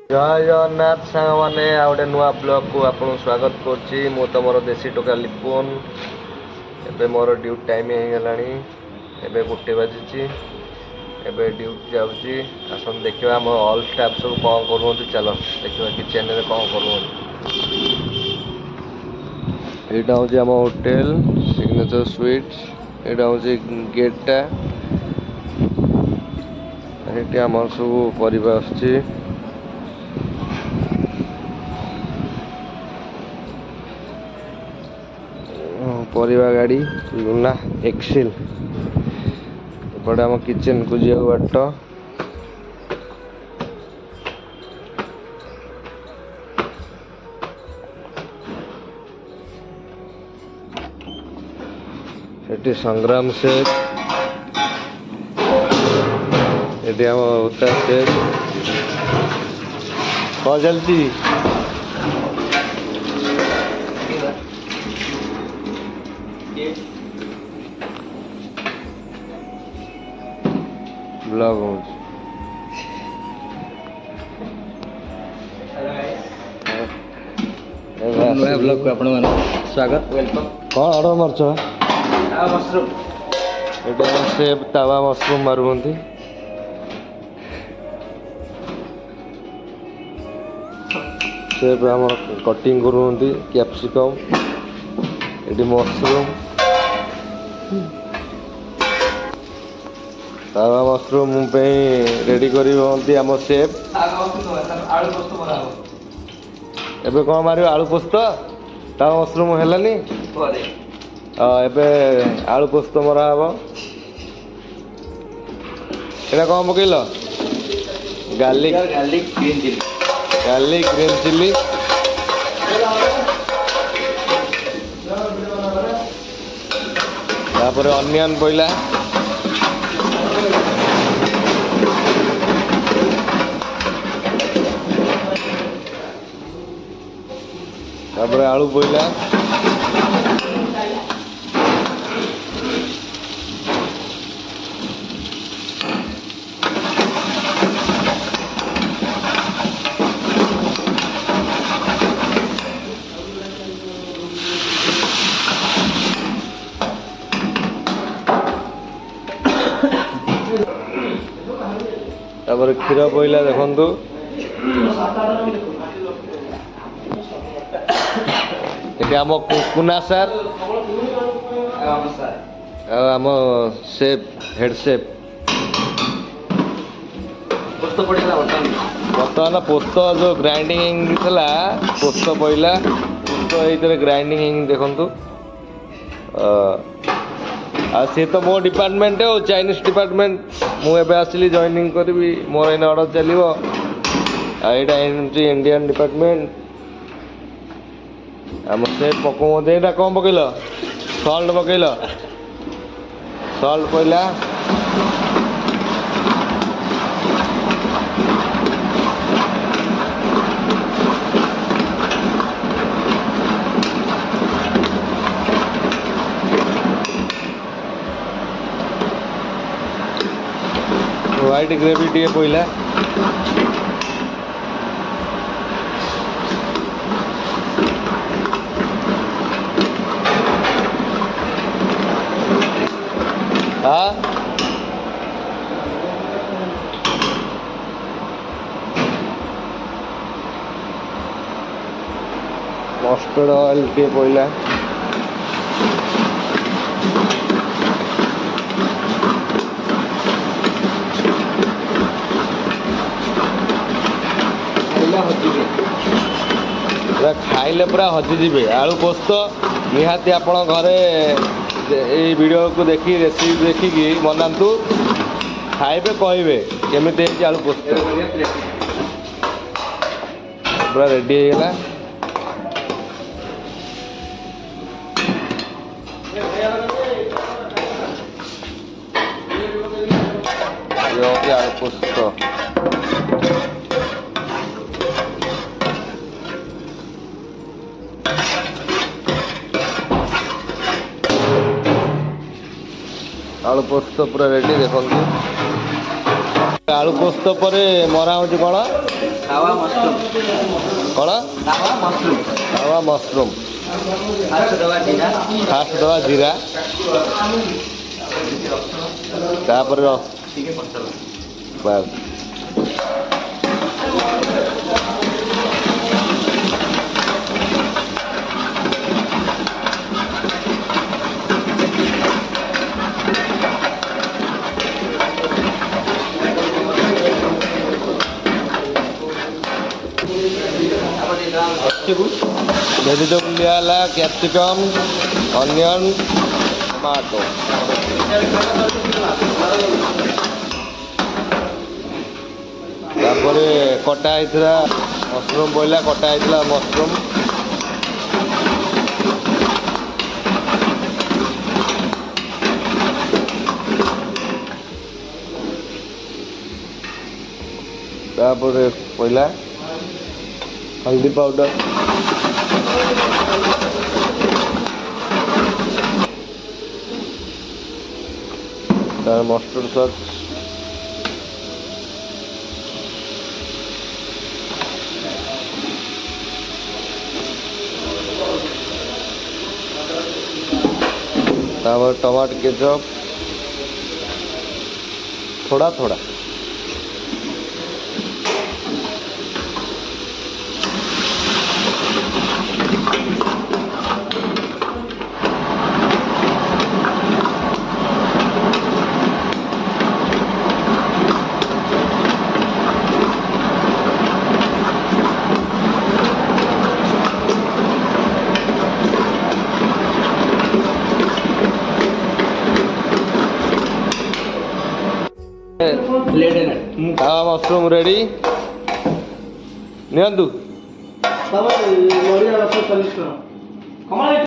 जय जगन्नाथ सांग मैंने आ गए नुआ ब्लॉग को आपको स्वागत करुच्ची मु तुम देशी टोका लिपुन एबे मोर ड्यूटी टाइम हो गलानी एबे 1 बाजी एबे ड्यूटी जाऊँगी आसन देखा आम ऑल स्टाफ सब कौन कर चल देखा किचेन में कौन कर यहाँ हूँ आम होटेल सिग्नेचर स्वीट्स यहाँ हूँ गेटा ये आम सब परिवा आसुची परिवा गाड़ी लुना एक्सेल एपटे आम किचेन को जा बाट सेठी संग्राम शेख ये आम उता शेख कौन चलती ब्लॉग हो ब्लॉग को आपण स्वागत वेलकम कौन ऑर्डर मारछ मशरूम ये सेब तावा मशरूम मारुंती सेब आम कटिंग करुँच कैप्सिकम ये मशरूम तावा मशरूम रेडी करी आम सेब एबे कौन मार आलू पोस्त तावा मशरूम है आलू पोस्त मरा हम ये कौन पकईल गार्लिक गार्लिक ग्रीन चिली तापर अनियन पइला तापर आलू पइला तापर क्षीर पइला देखंतु ये आम कुना सार आम शेफ हेड शेफ बर्तमान पोस्त जो ग्राइंडिंग थला पोस्त पइला पोस्त ये ग्राइंडिंग देखंतु सी तो मो डिपार्टमेंट है चाइनीज डिपार्टमेंट मुझे आसली जॉइनिंग करी मोर इन ऑर्डर चलो यहाँ इंडियन डिपार्टमेंट आम से पकड़ा कौन पकईल सल्ट पकईल सल्ट पहला व्हाइट ग्रेवी टे पहला हाँ मस्टर्ड ऑयल टे पहला खाइले पूरा हजिजे आलू पोस्त निहाती आपण घरे ये वीडियो को देखी रेसिपी देखिकी बनातु खाइबे कहे केमी आलू पोस्त पूरा रेडी होगा आलू पोस्त आलू पोस्त पूरा रेडी देखो आलू पोस्त पर मरा हूँ कौन ତାୱା ମସରୁମ୍ କ'ଣ ତାୱା ମସରୁମ୍ ତାୱା ମସରୁମ୍। ଫାଷ୍ଟ ଦେବା ଜିରା ଫାଷ୍ଟ ଦେବା ଜିରା, ତାପରେ ଟିକେ ମସଲା ବାସ୍ ଭେଜିଟେବୁଲ ଦିଆହେଲା କ୍ୟାପ୍ସିକମ୍, ଅନିଅନ୍, ଟମାଟୋ। ତାପରେ କଟା ହେଇଥିଲା ମସରୁମ୍ ପଇଲା, କଟା ହେଇଥିଲା ମସରୁମ୍। ତାପରେ ପଇଲା ହଳଦୀ ପାଉଡର, ତାପରେ ମଷ୍ଟର୍ଡ ସସ୍, तापर टमाटो केचप थोड़ा थोड़ा, तावा मशरूम रेडी नियंतु।